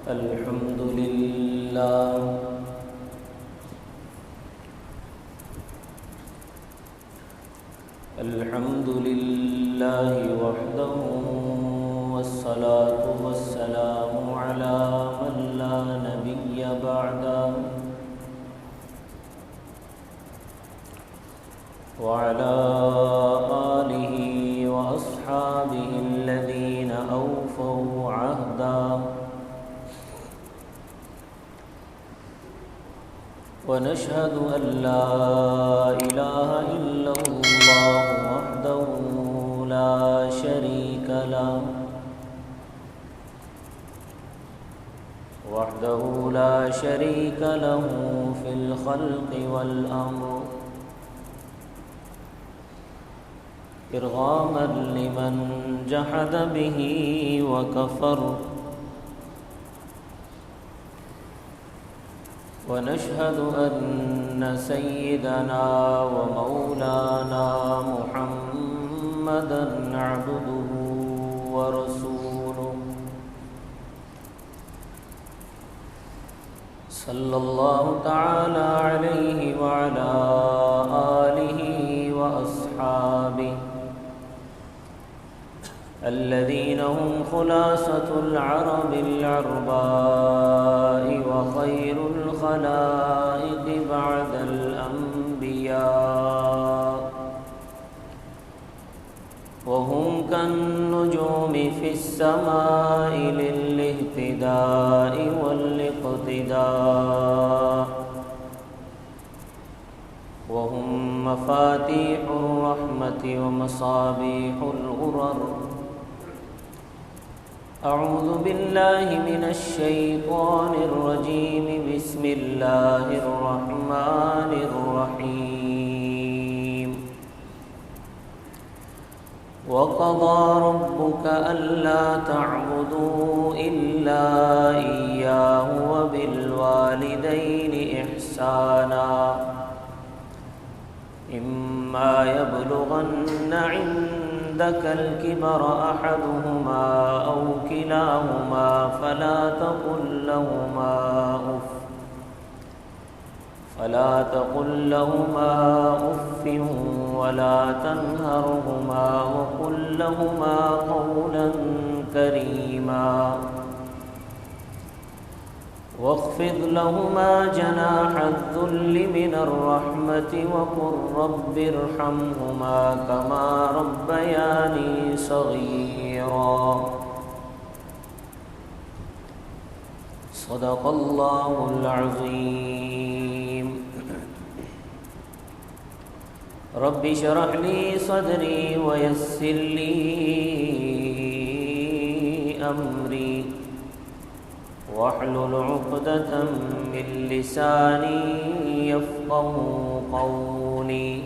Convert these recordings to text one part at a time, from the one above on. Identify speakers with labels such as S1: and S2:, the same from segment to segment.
S1: الحمد لله الحمد لله وحده والصلاة والسلام على من لا نبي بعده وعلى آله وأصحابه الذين أوفوا عهدا ونشهد أن لا إله إلا الله وحده لا شريك له في الخلق والأمر إرغاما لمن جحد به وكفر ونشهد أن سيدنا ومولانا محمدًا عبده ورسوله صلى الله تعالى عليه وعلى آله وأصحابه الذين هم خلاصة العرب العرباء وخير الخلائق بعد الأنبياء وهم كالنجوم في السماء للاهتداء والاقتداء وهم مفاتيح الرحمة ومصابيح الغرر أعوذ بالله من الشيطان الرجيم بسم الله الرحمن الرحيم وقضى ربك ألا تعبدوا إلا إياه وبالوالدين إحسانا إما يبلغن عندك الكبر أحدهما أو كلاهما فلا تقل لهما أف ولا تنهرهما وقل لهما قولا كريما واخفض لهما جناح الذل من الرحمة وقل رب ارحمهما كما ربياني صغيرا صدق الله العظيم رب اشرح لي صدري ويسر لي أمري واحلل عقدة من لساني يفقهوا قولي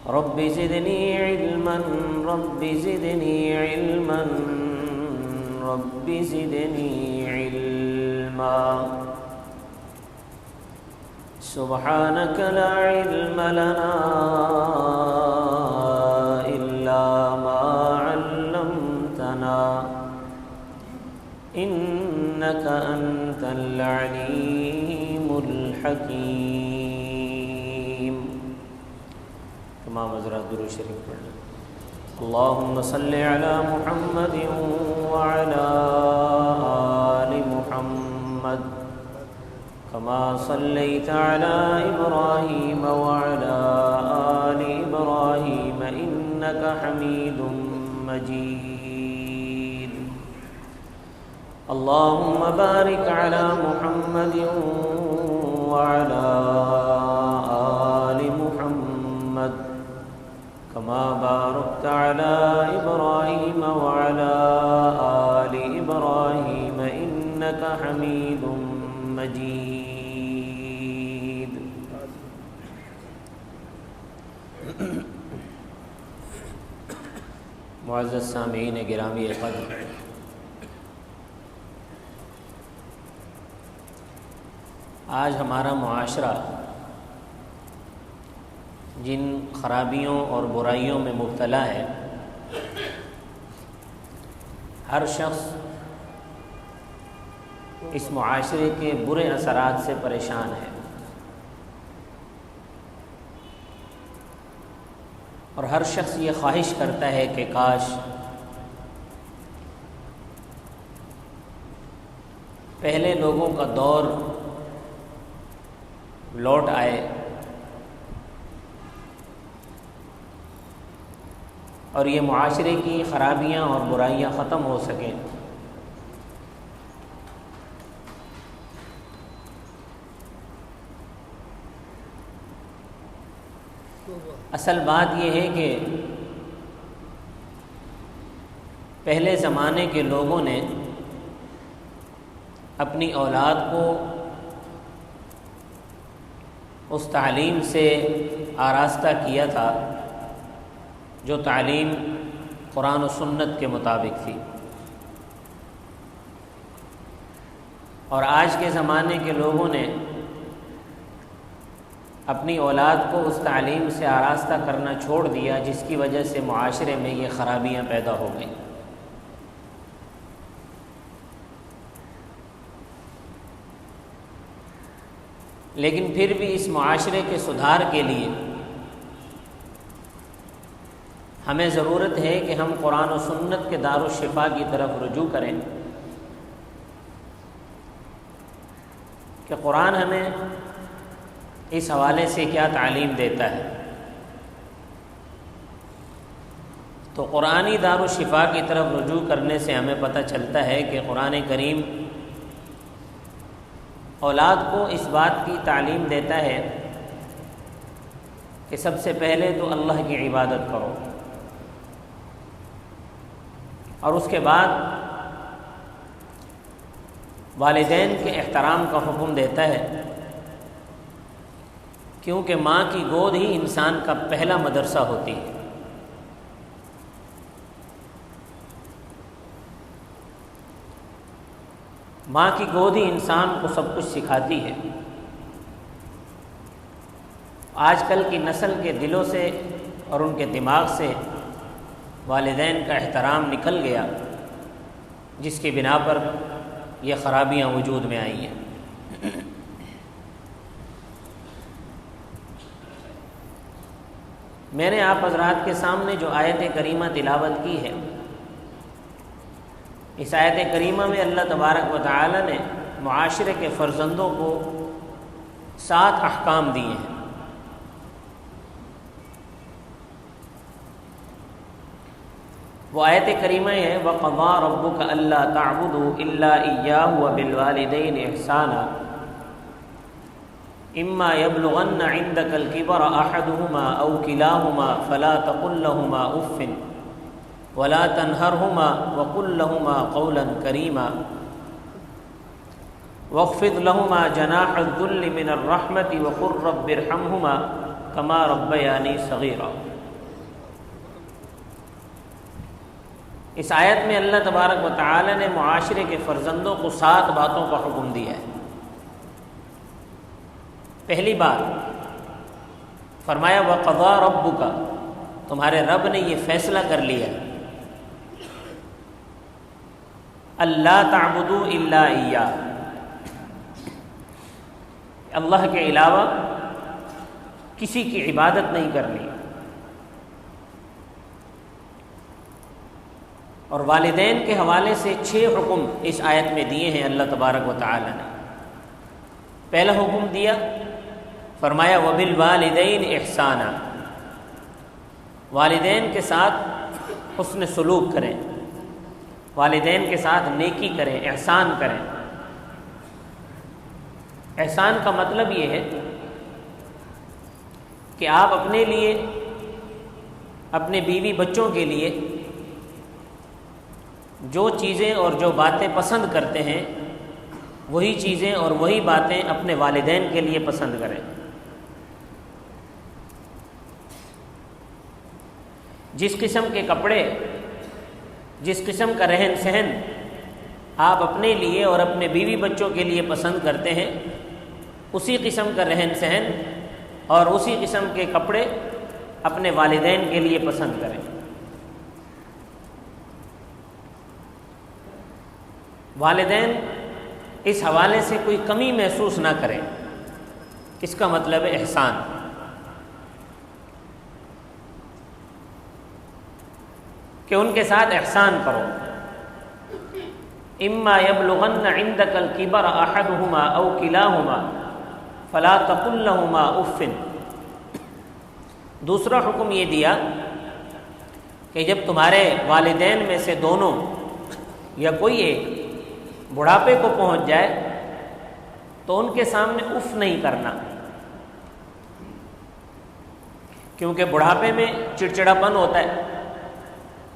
S1: رب زدني علما رب زدني علما رب زدني علما سبحانك لا علم لنا إلا ما علمتنا إنك أنت العليم الحكيم تمام حضرات درود شریف پڑھ لیں اللهم صل على محمد وعلى آل محمد كما صليت على إبراهيم وعلى آل إبراهيم إنك حميد مجيد اللهم بارك على محمد وعلى آل محمد كما باركت على إبراهيم وعلى آل إبراهيم إنك حميد مجيد معزز سامعین گرامی قدر، آج ہمارا معاشرہ جن خرابیوں اور برائیوں میں مبتلا ہے، ہر شخص اس معاشرے کے برے اثرات سے پریشان ہے، اور ہر شخص یہ خواہش کرتا ہے کہ کاش پہلے لوگوں کا دور لوٹ آئے اور یہ معاشرے کی خرابیاں اور برائیاں ختم ہو سکیں۔ اصل بات یہ ہے کہ پہلے زمانے کے لوگوں نے اپنی اولاد کو اس تعلیم سے آراستہ کیا تھا جو تعلیم قرآن و سنت کے مطابق تھی، اور آج کے زمانے کے لوگوں نے اپنی اولاد کو اس تعلیم سے آراستہ کرنا چھوڑ دیا، جس کی وجہ سے معاشرے میں یہ خرابیاں پیدا ہو گئیں۔ لیکن پھر بھی اس معاشرے کے سدھار کے لیے ہمیں ضرورت ہے کہ ہم قرآن و سنت کے دار الشفا کی طرف رجوع کریں کہ قرآن ہمیں اس حوالے سے کیا تعلیم دیتا ہے۔ تو قرآنی دار الشفا کی طرف رجوع کرنے سے ہمیں پتہ چلتا ہے کہ قرآن کریم اولاد کو اس بات کی تعلیم دیتا ہے کہ سب سے پہلے تو اللہ کی عبادت کرو، اور اس کے بعد والدین کے احترام کا حکم دیتا ہے، کیونکہ ماں کی گود ہی انسان کا پہلا مدرسہ ہوتی ہے۔ ماں کی گود ہی انسان کو سب کچھ سکھاتی ہے۔ آج کل کی نسل کے دلوں سے اور ان کے دماغ سے والدین کا احترام نکل گیا، جس کی بنا پر یہ خرابیاں وجود میں آئی ہیں۔ میں نے آپ حضرات کے سامنے جو آیت کریمہ تلاوت کی ہے، اس آیت کریمہ میں اللہ تبارک و تعالی نے معاشرے کے فرزندوں کو 7 احکام دیے ہیں۔ وہ آیت کریمہ ہے وَقَضَىٰ رَبُّكَ أَلَّا تَعْبُدُوا إِلَّا إِيَّاهُ وَبِالْوَالِدَيْنِ إِحْسَانًا إِمَّا يَبْلُغَنَّ عِندَكَ الْكِبَرَ أَحَدُهُمَا أَوْ كِلَاهُمَا فَلَا تَقُل لَّهُمَا أُفٍّ وَلَا تَنْهَرْهُمَا وَقُل لَّهُمَا قَوْلًا كَرِيمًا وَاخْفِضْ لَهُمَا جَنَاحَ الذُّلِّ مِنَ الرَّحْمَةِ وَقُل رَّبِّ ارْحَمْهُمَا كَمَا رَبَّيَانِي صَغِيرًا۔ اس آیت میں اللہ تبارک و تعالی نے معاشرے کے فرزندوں کو 7 باتوں کا حکم دیا ہے۔ پہلی بات فرمایا وَقَضَىٰ رَبُّكَ، تمہارے رب نے یہ فیصلہ کر لیا اللہ تعبدوا الا ایاہ، اللہ کے علاوہ کسی کی عبادت نہیں کرنی، اور والدین کے حوالے سے 6 حکم اس آیت میں دیے ہیں اللہ تبارک و تعالی نے۔ پہلا حکم دیا، فرمایا وَبِالْوَالِدَيْنِ إِحْسَانًا، والدین کے ساتھ حسن سلوک کریں، والدین کے ساتھ نیکی کریں، احسان کریں۔ احسان کا مطلب یہ ہے کہ آپ اپنے لیے، اپنے بیوی بچوں کے لیے جو چیزیں اور جو باتیں پسند کرتے ہیں، وہی چیزیں اور وہی باتیں اپنے والدین کے لیے پسند کریں۔ جس قسم کے کپڑے، جس قسم کا رہن سہن آپ اپنے لیے اور اپنے بیوی بچوں کے لیے پسند کرتے ہیں، اسی قسم کا رہن سہن اور اسی قسم کے کپڑے اپنے والدین کے لیے پسند کریں۔ والدین اس حوالے سے کوئی کمی محسوس نہ کریں، اس کا مطلب ہے احسان۔ کہ ان کے ساتھ احسان کرو۔ اما یبلغن عندک الکبر احدہما او کلاہما فلا تقل لہما اف۔ دوسرا حکم یہ دیا کہ جب تمہارے والدین میں سے دونوں یا کوئی ایک بڑھاپے کو پہنچ جائے تو ان کے سامنے اف نہیں کرنا، کیونکہ بڑھاپے میں چڑچڑاپن ہوتا ہے،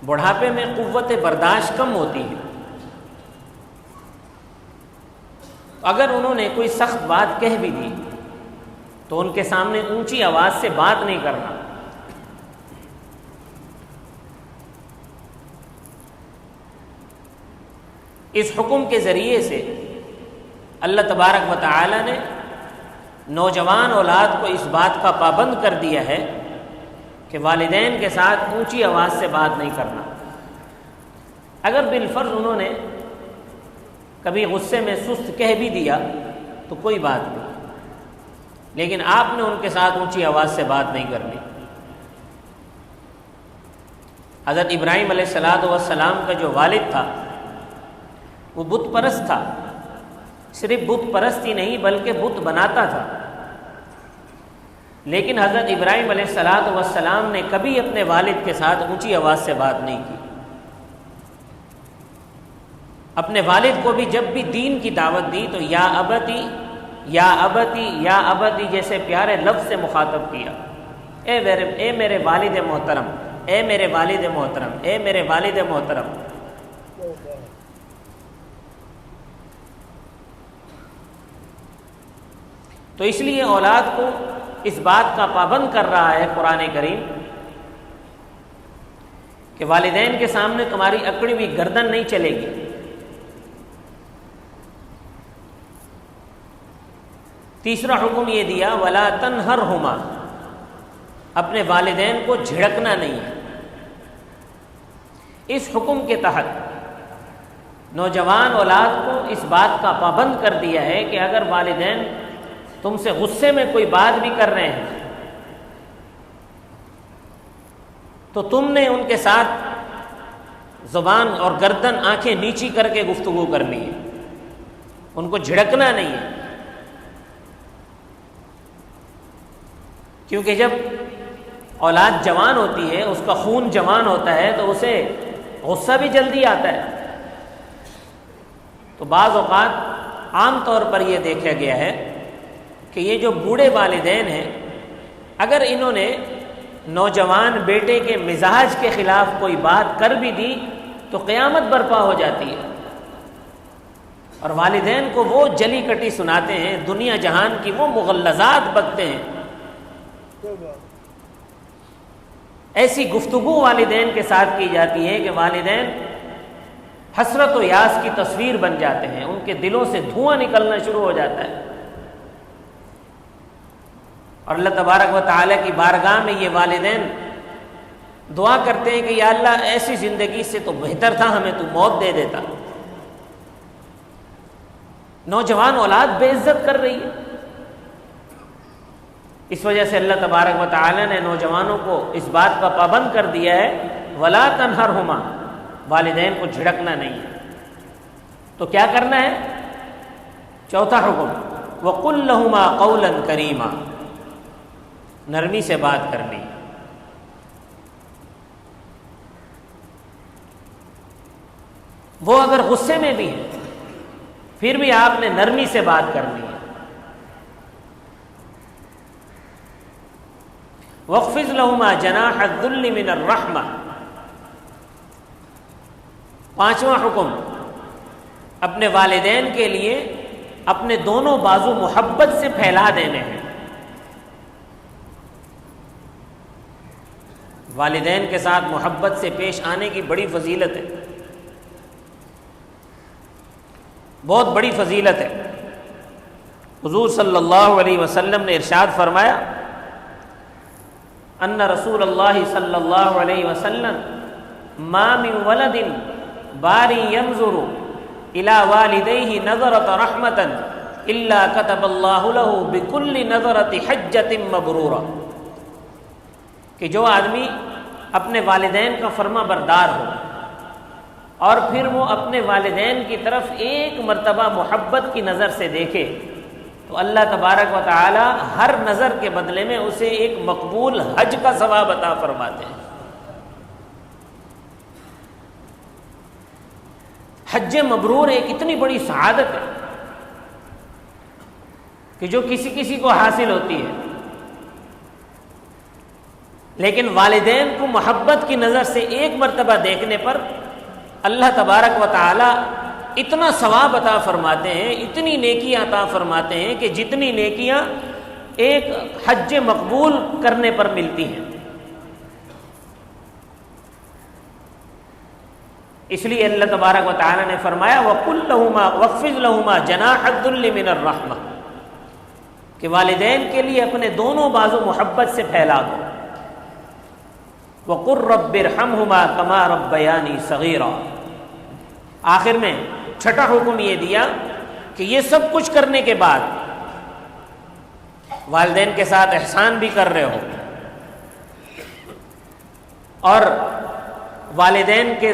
S1: بڑھاپے میں قوت برداشت کم ہوتی ہے۔ اگر انہوں نے کوئی سخت بات کہہ بھی دی تو ان کے سامنے اونچی آواز سے بات نہیں کرنا۔ اس حکم کے ذریعے سے اللہ تبارک و تعالی نے نوجوان اولاد کو اس بات کا پابند کر دیا ہے کہ والدین کے ساتھ اونچی آواز سے بات نہیں کرنا۔ اگر بالفرض انہوں نے کبھی غصے میں سست کہہ بھی دیا تو کوئی بات نہیں، لیکن آپ نے ان کے ساتھ اونچی آواز سے بات نہیں کرنی۔ حضرت ابراہیم علیہ السلام کا جو والد تھا وہ بت پرست تھا، صرف بت پرست ہی نہیں بلکہ بت بناتا تھا، لیکن حضرت ابراہیم علیہ السلام نے کبھی اپنے والد کے ساتھ اونچی آواز سے بات نہیں کی۔ اپنے والد کو بھی جب بھی دین کی دعوت دی تو یا ابتی یا ابتی یا ابتی جیسے پیارے لفظ سے مخاطب کیا۔ اے میرے والد محترم، اے میرے والد محترم، اے میرے والد محترم۔ تو اس لیے اولاد کو اس بات کا پابند کر رہا ہے قرآن کریم کہ والدین کے سامنے تمہاری اکڑی ہوئی گردن نہیں چلے گی۔ تیسرا حکم یہ دیا وَلَا تَنْهَرْهُمَا، اپنے والدین کو جھڑکنا نہیں ہے۔ اس حکم کے تحت نوجوان اولاد کو اس بات کا پابند کر دیا ہے کہ اگر والدین تم سے غصے میں کوئی بات بھی کر رہے ہیں تو تم نے ان کے ساتھ زبان اور گردن آنکھیں نیچی کر کے گفتگو کرنی ہے، ان کو جھڑکنا نہیں ہے۔ کیونکہ جب اولاد جوان ہوتی ہے، اس کا خون جوان ہوتا ہے تو اسے غصہ بھی جلدی آتا ہے۔ تو بعض اوقات عام طور پر یہ دیکھا گیا ہے کہ یہ جو بوڑھے والدین ہیں، اگر انہوں نے نوجوان بیٹے کے مزاج کے خلاف کوئی بات کر بھی دی تو قیامت برپا ہو جاتی ہے، اور والدین کو وہ جلی کٹی سناتے ہیں، دنیا جہان کی وہ مغلظات بکتے ہیں۔ ایسی گفتگو والدین کے ساتھ کی جاتی ہے کہ والدین حسرت و یاس کی تصویر بن جاتے ہیں، ان کے دلوں سے دھواں نکلنا شروع ہو جاتا ہے، اور اللہ تبارک و تعالیٰ کی بارگاہ میں یہ والدین دعا کرتے ہیں کہ یا اللہ ایسی زندگی سے تو بہتر تھا ہمیں تو موت دے دیتا۔ نوجوان اولاد بے عزت کر رہی ہے، اس وجہ سے اللہ تبارک و تعالیٰ نے نوجوانوں کو اس بات کا پابند کر دیا ہے وَلَا تَنْهَرْهُمَا، والدین کو جھڑکنا نہیں ہے۔ تو کیا کرنا ہے؟ چوتھا حکم وَقُلْ لَهُمَا قَوْلًا كَرِيمًا، نرمی سے بات کرنی۔ وہ اگر غصے میں بھی ہیں پھر بھی آپ نے نرمی سے بات کرنی ہے۔ وَاخْفِضْ لَهُمَا جَنَاحَ الذُّلِّ مِنَ الرَّحْمَةِ، پانچواں حکم اپنے والدین کے لیے اپنے دونوں بازو محبت سے پھیلا دینے ہیں۔ والدین کے ساتھ محبت سے پیش آنے کی بڑی فضیلت ہے، بہت بڑی فضیلت ہے۔ حضور صلی اللہ علیہ وسلم نے ارشاد فرمایا ان رسول اللہ صلی اللہ علیہ وسلم ما من ولد باری ينظر الى والدیہ نظرۃ رحمۃ الا كتب اللہ له بكل نظرۃ حجۃ مبرورہ، کہ جو آدمی اپنے والدین کا فرما بردار ہو اور پھر وہ اپنے والدین کی طرف ایک مرتبہ محبت کی نظر سے دیکھے تو اللہ تبارک و تعالی ہر نظر کے بدلے میں اسے ایک مقبول حج کا ثواب عطا فرماتے ہیں۔ حج مبرور ایک اتنی بڑی سعادت ہے کہ جو کسی کسی کو حاصل ہوتی ہے، لیکن والدین کو محبت کی نظر سے ایک مرتبہ دیکھنے پر اللہ تبارک و تعالی اتنا ثواب عطا فرماتے ہیں، اتنی نیکیاں عطا فرماتے ہیں کہ جتنی نیکیاں ایک حج مقبول کرنے پر ملتی ہیں۔ اس لیے اللہ تبارک و تعالی نے فرمایا وَقُلْ لَهُمَا وَاخْفِضْ لَهُمَا جَنَاحَ الذُّلِّ مِنَ الرَّحْمَةِ، کہ والدین کے لیے اپنے دونوں بازو محبت سے پھیلا دو۔ وَقُلْ رَبِّ ارْحَمْهُمَا كَمَا رَبَّيَانِي صَغِيرًا، آخر میں چھٹا حکم یہ دیا کہ یہ سب کچھ کرنے کے بعد والدین کے ساتھ احسان بھی کر رہے ہو اور والدین کے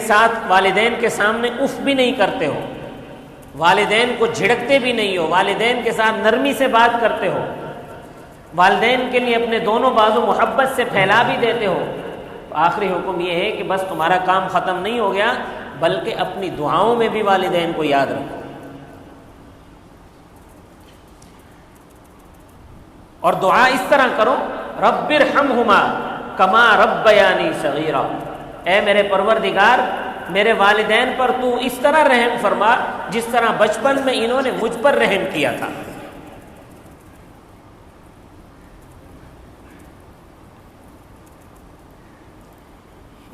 S1: سامنے اف بھی نہیں کرتے ہو، والدین کو جھڑکتے بھی نہیں ہو، والدین کے ساتھ نرمی سے بات کرتے ہو، والدین کے لیے اپنے دونوں بازو محبت سے پھیلا بھی دیتے ہو، تو آخری حکم یہ ہے کہ بس تمہارا کام ختم نہیں ہو گیا بلکہ اپنی دعاؤں میں بھی والدین کو یاد رکھو۔ اور دعا اس طرح کرو رب ارحمہما کما ربیانی صغیرا، اے میرے پروردگار میرے والدین پر تو اس طرح رحم فرما جس طرح بچپن میں انہوں نے مجھ پر رحم کیا تھا۔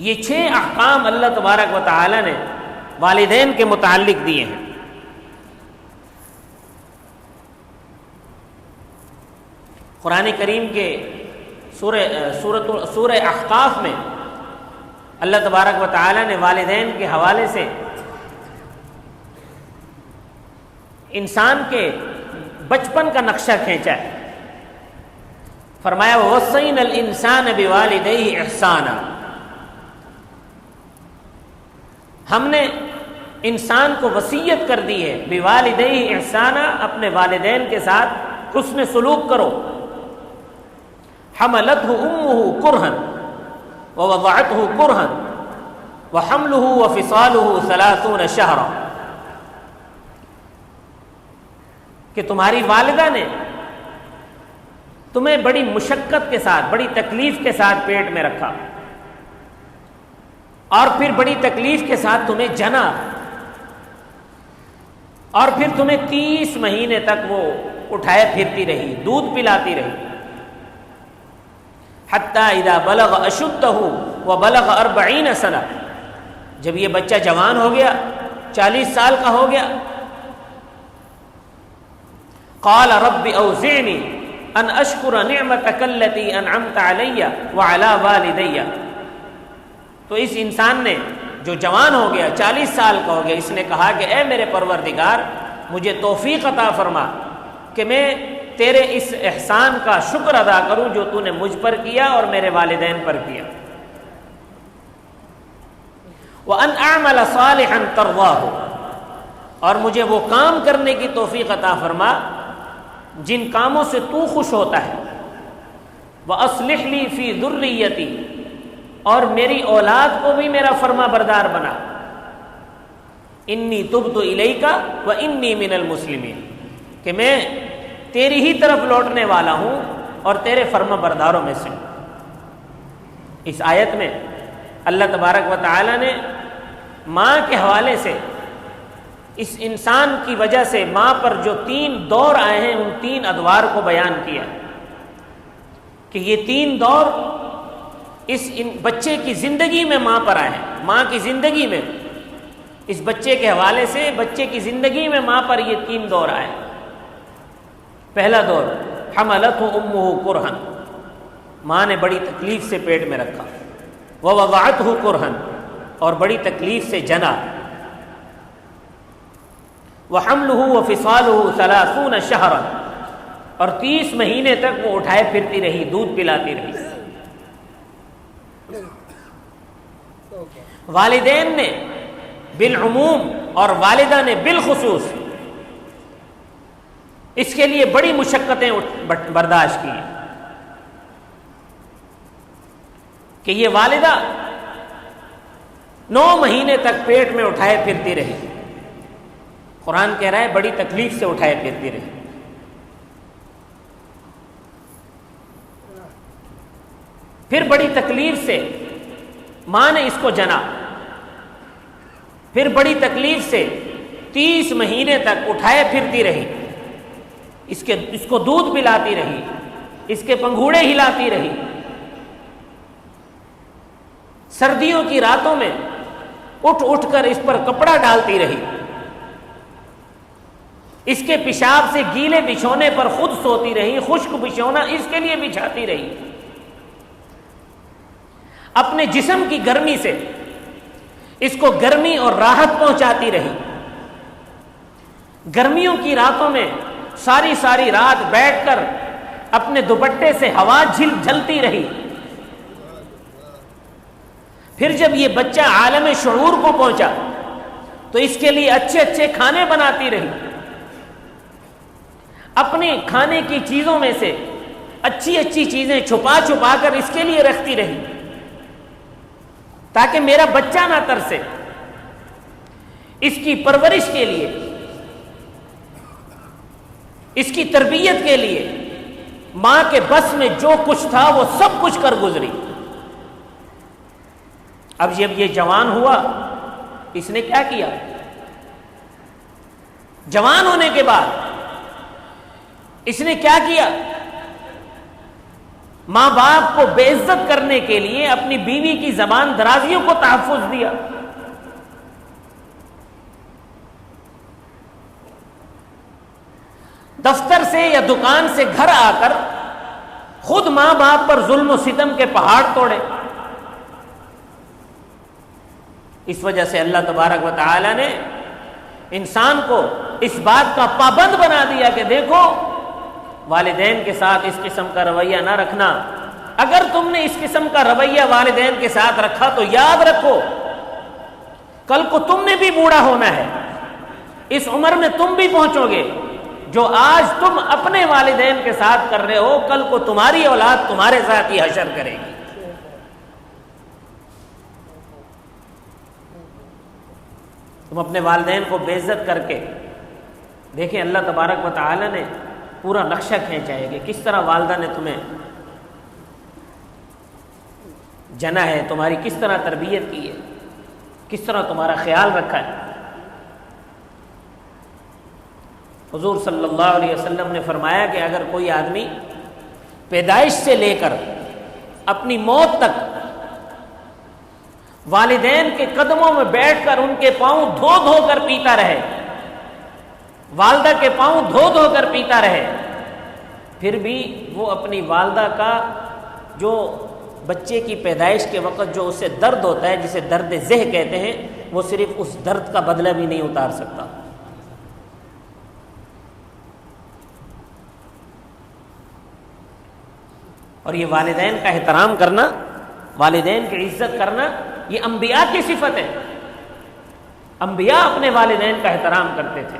S1: یہ 6 احکام اللہ تبارک و تعالی نے والدین کے متعلق دیے ہیں۔ قرآن کریم کے سورہ احقاف میں اللہ تبارک و تعالی نے والدین کے حوالے سے انسان کے بچپن کا نقشہ کھینچا ہے۔ فرمایا وَوَصَّيْنَا الْإِنسَانَ بِوَالِدَيْهِ إِحْسَانًا، ہم نے انسان کو وصیت کر دی ہے بِوَالِدَيْهِ إِحْسَانًا، اپنے والدین کے ساتھ حسن سلوک کرو۔ حملته أمه كرها ووضعته كرها وحمله وفصاله 30 شهرا، کہ تمہاری والدہ نے تمہیں بڑی مشقت کے ساتھ بڑی تکلیف کے ساتھ پیٹ میں رکھا اور پھر بڑی تکلیف کے ساتھ تمہیں جنا اور پھر تمہیں 30 مہینے تک وہ اٹھائے پھرتی رہی، دودھ پلاتی رہی، حتی اذا بلغ اشدہ وبلغ 40 سنہ، جب یہ بچہ جوان ہو گیا 40 سال کا ہو گیا، قال رب اوزعنی ان اشکر نعمتک التی انعمت علی وعلی والدی، تو اس انسان نے جو جوان ہو گیا 40 سال کا ہو گیا، اس نے کہا کہ اے میرے پروردگار مجھے توفیق عطا فرما کہ میں تیرے اس احسان کا شکر ادا کروں جو تو نے مجھ پر کیا اور میرے والدین پر کیا۔ وَأَنْ أَعْمَلَ صَالِحًا تَرْضَاهُ، اور مجھے وہ کام کرنے کی توفیق عطا فرما جن کاموں سے تو خوش ہوتا ہے۔ وَأَصْلِحْ لِي فِي ذُرِّيَّتِي، اور میری اولاد کو بھی میرا فرما بردار بنا۔ انی تبت الیک وانی من المسلمین، کہ میں تیری ہی طرف لوٹنے والا ہوں اور تیرے فرما برداروں میں سے۔ اس آیت میں اللہ تبارک و تعالی نے ماں کے حوالے سے اس انسان کی وجہ سے ماں پر جو 3 دور آئے ہیں ان 3 ادوار کو بیان کیا کہ یہ 3 دور اس بچے کی زندگی میں ماں پر آئے ہیں، ماں کی زندگی میں، اس بچے کے حوالے سے بچے کی زندگی میں ماں پر یہ 3 دور آئے۔ پہلا دور حملته امه کرہا، ماں نے بڑی تکلیف سے پیٹ میں رکھا، ووضعته کرہن، اور بڑی تکلیف سے جنا، وحملہ وفصالہ 30 شہرا، اور 30 مہینے تک وہ اٹھائے پھرتی رہی، دودھ پلاتی رہی۔ والدین نے بالعموم اور والدہ نے بالخصوص اس کے لیے بڑی مشقتیں برداشت کی کہ یہ والدہ 9 مہینے تک پیٹ میں اٹھائے پھرتی رہی۔ قرآن کہہ رہا ہے بڑی تکلیف سے اٹھائے پھرتی رہی۔ پھر بڑی تکلیف سے ماں نے اس کو جنا، پھر بڑی تکلیف سے 30 مہینے تک اٹھائے پھرتی رہی، اس کو دودھ پلاتی رہی، اس کے پنگھوڑے ہلاتی رہی، سردیوں کی راتوں میں اٹھ اٹھ کر اس پر کپڑا ڈالتی رہی، اس کے پیشاب سے گیلے بچھونے پر خود سوتی رہی، خشک بچھونا اس کے لیے بچھاتی رہی، اپنے جسم کی گرمی سے اس کو گرمی اور راحت پہنچاتی رہی۔ گرمیوں کی راتوں میں ساری ساری رات بیٹھ کر اپنے دوپٹے سے ہوا جھلتی رہی۔ پھر جب یہ بچہ عالم شعور کو پہنچا تو اس کے لیے اچھے اچھے کھانے بناتی رہی، اپنے کھانے کی چیزوں میں سے اچھی اچھی چیزیں چھپا چھپا کر اس کے لیے رکھتی رہی تاکہ میرا بچہ نہ ترسے۔ اس کی پرورش کے لیے، اس کی تربیت کے لیے ماں کے بس میں جو کچھ تھا وہ سب کچھ کر گزری۔ اب جب یہ جوان ہوا، اس نے کیا کیا؟ جوان ہونے کے بعد اس نے کیا کیا؟ ماں باپ کو بے عزت کرنے کے لیے اپنی بیوی کی زبان درازیوں کو تحفظ دیا۔ دفتر سے یا دکان سے گھر آ کر خود ماں باپ پر ظلم و ستم کے پہاڑ توڑے۔ اس وجہ سے اللہ تبارک و تعالی نے انسان کو اس بات کا پابند بنا دیا کہ دیکھو والدین کے ساتھ اس قسم کا رویہ نہ رکھنا۔ اگر تم نے اس قسم کا رویہ والدین کے ساتھ رکھا تو یاد رکھو کل کو تم نے بھی بوڑھا ہونا ہے، اس عمر میں تم بھی پہنچو گے، جو آج تم اپنے والدین کے ساتھ کر رہے ہو کل کو تمہاری اولاد تمہارے ساتھ ہی حشر کرے گی۔ تم اپنے والدین کو بے عزت کر کے دیکھیں، اللہ تبارک و تعالی نے پورا نقشہ کھینچا ہے کہ کس طرح والدہ نے تمہیں جنا ہے، تمہاری کس طرح تربیت کی ہے، کس طرح تمہارا خیال رکھا ہے۔ حضور صلی اللہ علیہ وسلم نے فرمایا کہ اگر کوئی آدمی پیدائش سے لے کر اپنی موت تک والدین کے قدموں میں بیٹھ کر ان کے پاؤں دھو دھو کر پیتا رہے، والدہ کے پاؤں دھو دھو کر پیتا رہے، پھر بھی وہ اپنی والدہ کا جو بچے کی پیدائش کے وقت جو اسے درد ہوتا ہے، جسے درد ذہ کہتے ہیں، وہ صرف اس درد کا بدلہ بھی نہیں اتار سکتا۔ اور یہ والدین کا احترام کرنا، والدین کی عزت کرنا، یہ انبیاء کی صفت ہے۔ انبیاء اپنے والدین کا احترام کرتے تھے۔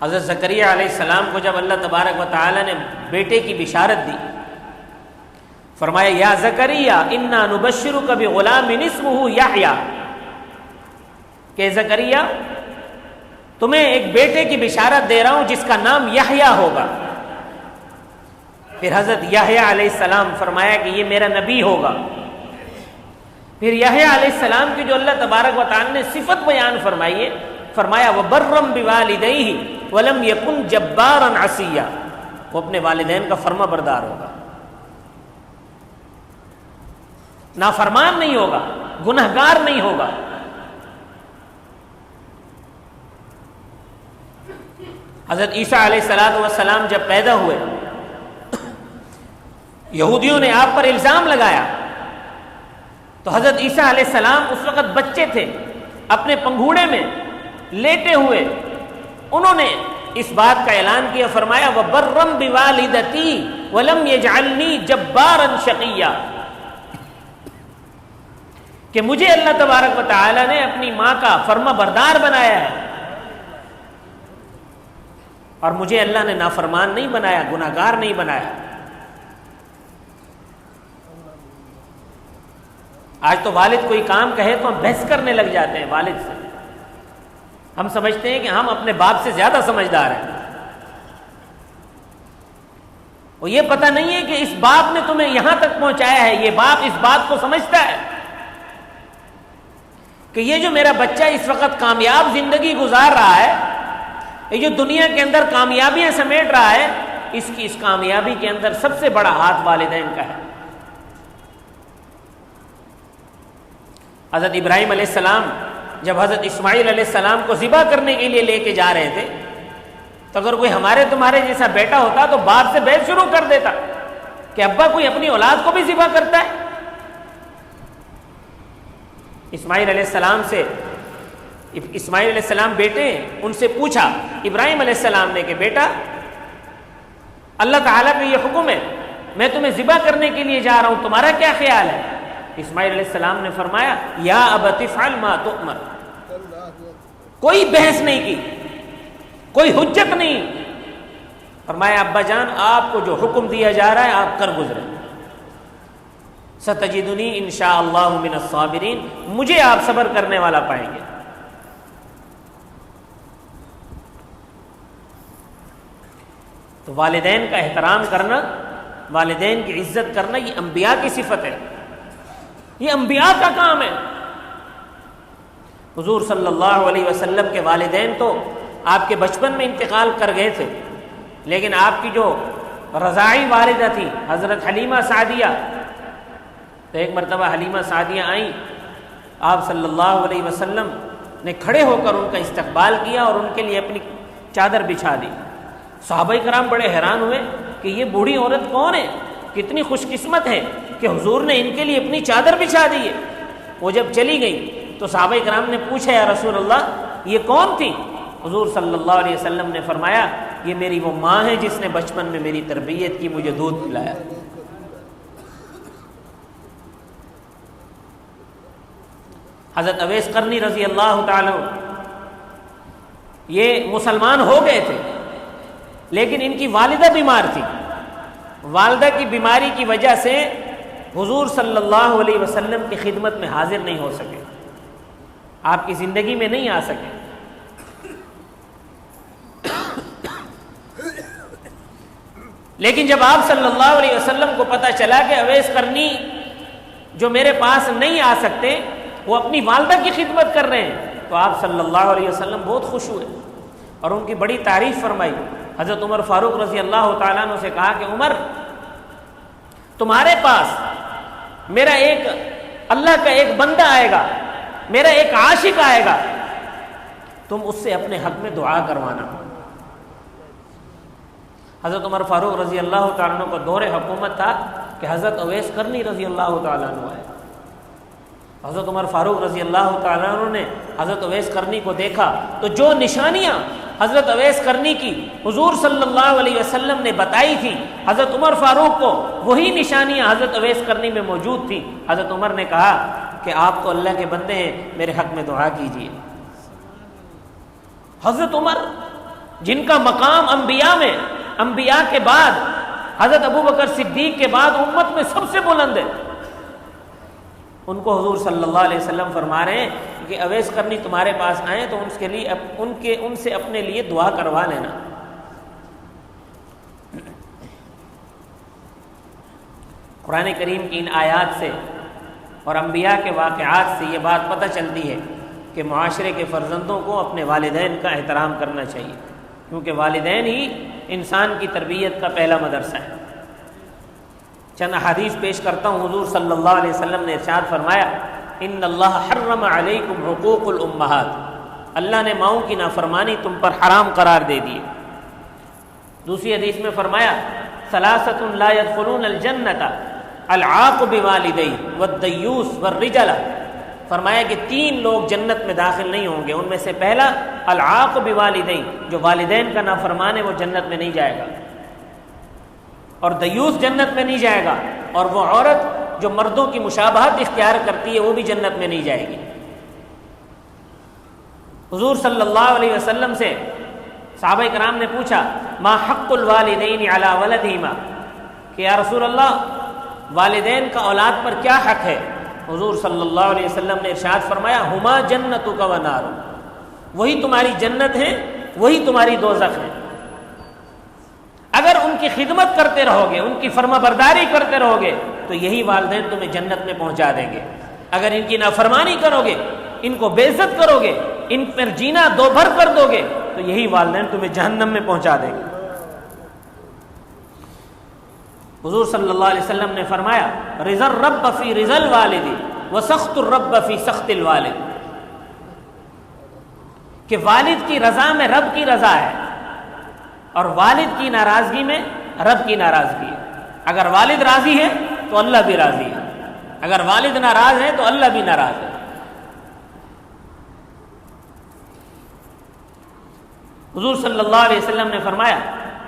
S1: حضرت زکریا علیہ السلام کو جب اللہ تبارک و تعالی نے بیٹے کی بشارت دی، فرمایا یا زکریا انا نبشرک بغلام اسمہ یحییٰ، کہ زکریا تمہیں ایک بیٹے کی بشارت دے رہا ہوں جس کا نام یحییٰ ہوگا۔ پھر حضرت یحییٰ علیہ السلام فرمایا کہ یہ میرا نبی ہوگا۔ پھر یحییٰ علیہ السلام کی جو اللہ تبارک و تعالی نے صفت بیان فرمائی ہے، فرمایا وَبَرًّا بِوَالِدَيْهِ وَلَمْ يَكُنْ جَبَّارًا عَصِيًّا، وہ اپنے والدین کا فرما بردار ہوگا، نافرمان نہیں ہوگا، گنہگار نہیں ہوگا۔ حضرت عیسیٰ علیہ السلام جب پیدا ہوئے، یہودیوں نے آپ پر الزام لگایا، تو حضرت عیسیٰ علیہ السلام اس وقت بچے تھے، اپنے پنگھوڑے میں لیٹے ہوئے انہوں نے اس بات کا اعلان کیا، فرمایا وَبَرًّا بِوَالِدَتِي وَلَمْ يَجْعَلْنِي جَبَّارًا شَقِيًّا، کہ مجھے اللہ تبارک و تعالی نے اپنی ماں کا فرما بردار بنایا ہے، اور مجھے اللہ نے نافرمان نہیں بنایا، گناہگار نہیں بنایا۔ آج تو والد کوئی کام کہے تو ہم بحث کرنے لگ جاتے ہیں والد سے، ہم سمجھتے ہیں کہ ہم اپنے باپ سے زیادہ سمجھدار ہیں، اور یہ پتہ نہیں ہے کہ اس باپ نے تمہیں یہاں تک پہنچایا ہے، یہ باپ اس بات کو سمجھتا ہے کہ یہ جو میرا بچہ اس وقت کامیاب زندگی گزار رہا ہے، یہ جو دنیا کے اندر کامیابیاں سمیٹ رہا ہے، اس کی اس کامیابی کے اندر سب سے بڑا ہاتھ والدین کا ہے۔ حضرت ابراہیم علیہ السلام جب حضرت اسماعیل علیہ السلام کو ذبح کرنے کے لیے لے کے جا رہے تھے، تو اگر کوئی ہمارے تمہارے جیسا بیٹا ہوتا تو باپ سے بحث شروع کر دیتا کہ ابا کوئی اپنی اولاد کو بھی ذبح کرتا ہے۔ اسماعیل علیہ السلام بیٹے ہیں، ان سے پوچھا ابراہیم علیہ السلام نے کہ بیٹا اللہ تعالیٰ کا یہ حکم ہے، میں تمہیں ذبح کرنے کے لیے جا رہا ہوں، تمہارا کیا خیال ہے؟ اسماعیل علیہ السلام نے فرمایا یا ابت افعل ما تؤمر، کوئی بحث نہیں کی، کوئی حجت نہیں، فرمایا ابا جان آپ کو جو حکم دیا جا رہا ہے آپ کر گزرے، ستجدنی انشاءاللہ من الصابرین، مجھے آپ صبر کرنے والا پائیں گے۔ تو والدین کا احترام کرنا، والدین کی عزت کرنا، یہ انبیاء کی صفت ہے، یہ انبیاء کا کام ہے۔ حضور صلی اللہ علیہ وسلم کے والدین تو آپ کے بچپن میں انتقال کر گئے تھے، لیکن آپ کی جو رضاعی والدہ تھی حضرت حلیمہ سعدیہ، تو ایک مرتبہ حلیمہ سعدیہ آئیں، آپ صلی اللہ علیہ وسلم نے کھڑے ہو کر ان کا استقبال کیا اور ان کے لیے اپنی چادر بچھا دی۔ صحابہ کرام بڑے حیران ہوئے کہ یہ بوڑھی عورت کون ہے، کتنی خوش قسمت ہے کہ حضور نے ان کے لیے اپنی چادر بچھا دی ہے۔ وہ جب چلی گئی تو صحابہ کرام نے پوچھا یا رسول اللہ یہ کون تھی؟ حضور صلی اللہ علیہ وسلم نے فرمایا یہ میری وہ ماں ہے جس نے بچپن میں میری تربیت کی، مجھے دودھ پلایا۔ حضرت اویس قرنی رضی اللہ تعالی یہ مسلمان ہو گئے تھے، لیکن ان کی والدہ بیمار تھی، والدہ کی بیماری کی وجہ سے حضور صلی اللہ علیہ وسلم کی خدمت میں حاضر نہیں ہو سکے، آپ کی زندگی میں نہیں آ سکے۔ لیکن جب آپ صلی اللہ علیہ وسلم کو پتہ چلا کہ اویس قرنی جو میرے پاس نہیں آ سکتے وہ اپنی والدہ کی خدمت کر رہے ہیں، تو آپ صلی اللہ علیہ وسلم بہت خوش ہوئے اور ان کی بڑی تعریف فرمائی۔ حضرت عمر فاروق رضی اللہ تعالیٰ عنہ سے کہا کہ عمر تمہارے پاس میرا ایک اللہ کا ایک بندہ آئے گا، میرا ایک عاشق آئے گا، تم اس سے اپنے حق میں دعا کروانا۔ حضرت عمر فاروق رضی اللہ تعالیٰ عنہ کو دور حکومت تھا کہ حضرت اویس قرنی رضی اللہ تعالیٰ عنہ آئے۔ حضرت عمر فاروق رضی اللہ تعالیٰ عنہ نے حضرت اویس قرنی کو دیکھا تو جو نشانیاں حضرت اویس قرنی کی حضور صلی اللہ علیہ وسلم نے بتائی تھی حضرت عمر فاروق کو، وہی نشانیاں حضرت اویس قرنی میں موجود تھی۔ حضرت عمر نے کہا کہ آپ تو اللہ کے بندے ہیں، میرے حق میں دعا کیجیے۔ حضرت عمر جن کا مقام انبیاء میں، انبیاء کے بعد حضرت ابوبکر صدیق کے بعد امت میں سب سے بلند ہے، ان کو حضور صلی اللہ علیہ وسلم فرما رہے ہیں کہ اویس قرنی تمہارے پاس آئیں تو ان سے اپنے لیے دعا کروا لینا۔ قرآن کریم کی ان آیات سے اور انبیاء کے واقعات سے یہ بات پتہ چلتی ہے کہ معاشرے کے فرزندوں کو اپنے والدین کا احترام کرنا چاہیے، کیونکہ والدین ہی انسان کی تربیت کا پہلا مدرسہ ہے۔ چند احادیث پیش کرتا ہوں۔ حضور صلی اللہ علیہ وسلم نے ارشاد فرمایا ان اللہ حرم علیکم حقوق الامہات، اللہ نے ماؤں کی نافرمانی تم پر حرام قرار دے دی۔ دوسری حدیث میں فرمایا ثلاثۃ لا يدخلون الجنۃ العاق بوالدیہ والدیوس والرجل، فرمایا کہ 3 لوگ جنت میں داخل نہیں ہوں گے، ان میں سے پہلا العاق بوالدیہ، جو والدین کا نافرمان ہے وہ جنت میں نہیں جائے گا، اور دیوس جنت میں نہیں جائے گا، اور وہ عورت جو مردوں کی مشابہت اختیار کرتی ہے وہ بھی جنت میں نہیں جائے گی۔ حضور صلی اللہ علیہ وسلم سے صحابہ کرام نے پوچھا ما حق الوالدین علی ولدہما، کہ یا رسول اللہ والدین کا اولاد پر کیا حق ہے؟ حضور صلی اللہ علیہ وسلم نے ارشاد فرمایا ہما جنتک و نار، وہی تمہاری جنت ہے، وہی تمہاری دوزخ ہے۔ اگر ان کی خدمت کرتے رہو گے، ان کی فرما برداری کرتے رہو گے تو یہی والدین تمہیں جنت میں پہنچا دیں گے، اگر ان کی نافرمانی کرو گے، ان کو بے عزت کرو گے، ان پر جینا دو بھر کر دو گے تو یہی والدین تمہیں جہنم میں پہنچا دیں گے۔ حضور صلی اللہ علیہ وسلم نے فرمایا رضا الرب فی رضا الوالد وسخط الرب فی سخط الوالد، کہ والد کی رضا میں رب کی رضا ہے، اور والد کی ناراضگی میں رب کی ناراضگی ہے۔ اگر والد راضی ہے تو اللہ بھی راضی ہے، اگر والد ناراض ہے تو اللہ بھی ناراض ہے۔ حضور صلی اللہ علیہ وسلم نے فرمایا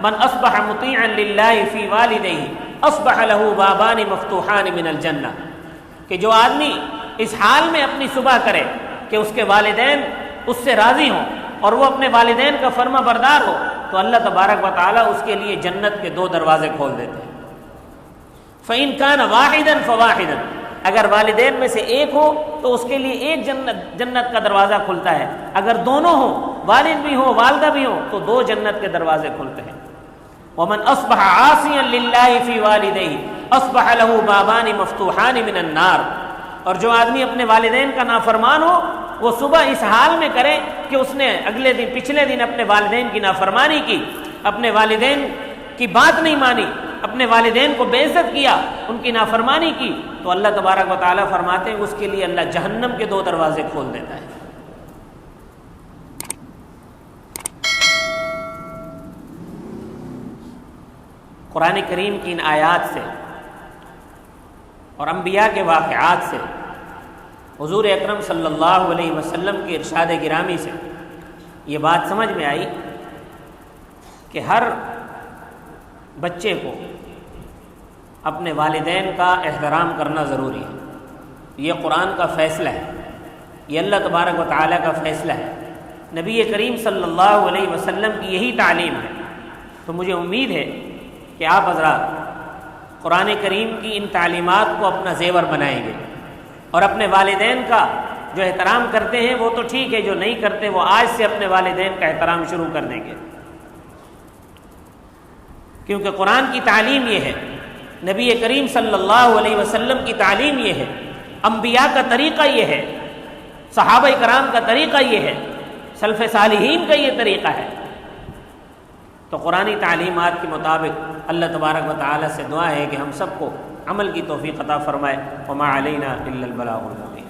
S1: من اصبح مطیعا للہ فی والدیہ اصبح له بابان مفتوحان من الجنہ، کہ جو آدمی اس حال میں اپنی صبح کرے کہ اس کے والدین اس سے راضی ہوں اور وہ اپنے والدین کا فرما بردار ہو تو اللہ تبارک و تعالیٰ اس کے لیے جنت کے 2 دروازے کھول دیتے ہیں۔ فَإِن كَانَ وَاحِدًا فَوَاحِدًا، اگر والدین میں سے ایک ہو تو اس کے لیے ایک جنت کا دروازہ کھلتا ہے، اگر دونوں ہوں، والد بھی ہو والدہ بھی ہو تو 2 جنت کے دروازے کھلتے ہیں۔ وَمَنْ أَصْبَحَ عَاصِيًا لِلَّهِ فِي وَالِدَيْهِ أَصْبَحَ لَهُ بَابَانِ مَفْتُوحَانِ مِنَ النَّارِ، اور جو آدمی اپنے والدین کا نافرمان ہو وہ صبح اس حال میں کرے کہ اس نے اگلے دن پچھلے دن اپنے والدین کی نافرمانی کی، اپنے والدین کی بات نہیں مانی، اپنے والدین کو بے عزت کیا، ان کی نافرمانی کی، تو اللہ تبارک و تعالیٰ فرماتے ہیں اس کے لیے اللہ جہنم کے 2 دروازے کھول دیتا ہے۔ قرآن کریم کی ان آیات سے اور انبیاء کے واقعات سے حضور اکرم صلی اللہ علیہ وسلم کے ارشاد گرامی سے یہ بات سمجھ میں آئی کہ ہر بچے کو اپنے والدین کا احترام کرنا ضروری ہے۔ یہ قرآن کا فیصلہ ہے، یہ اللہ تبارک و تعالیٰ کا فیصلہ ہے، نبی کریم صلی اللہ علیہ وسلم کی یہی تعلیم ہے۔ تو مجھے امید ہے کہ آپ حضرات قرآن کریم کی ان تعلیمات کو اپنا زیور بنائیں گے، اور اپنے والدین کا جو احترام کرتے ہیں وہ تو ٹھیک ہے، جو نہیں کرتے وہ آج سے اپنے والدین کا احترام شروع کر دیں گے، کیونکہ قرآن کی تعلیم یہ ہے، نبی کریم صلی اللہ علیہ وسلم کی تعلیم یہ ہے، انبیاء کا طریقہ یہ ہے، صحابہ کرام کا طریقہ یہ ہے، سلف صالحین کا یہ طریقہ ہے۔ تو قرآنی تعلیمات کے مطابق اللہ تبارک و تعالیٰ سے دعا ہے کہ ہم سب کو عمل کی توفیق عطا فرمائے۔ وما علینا الا البلاغ المبین۔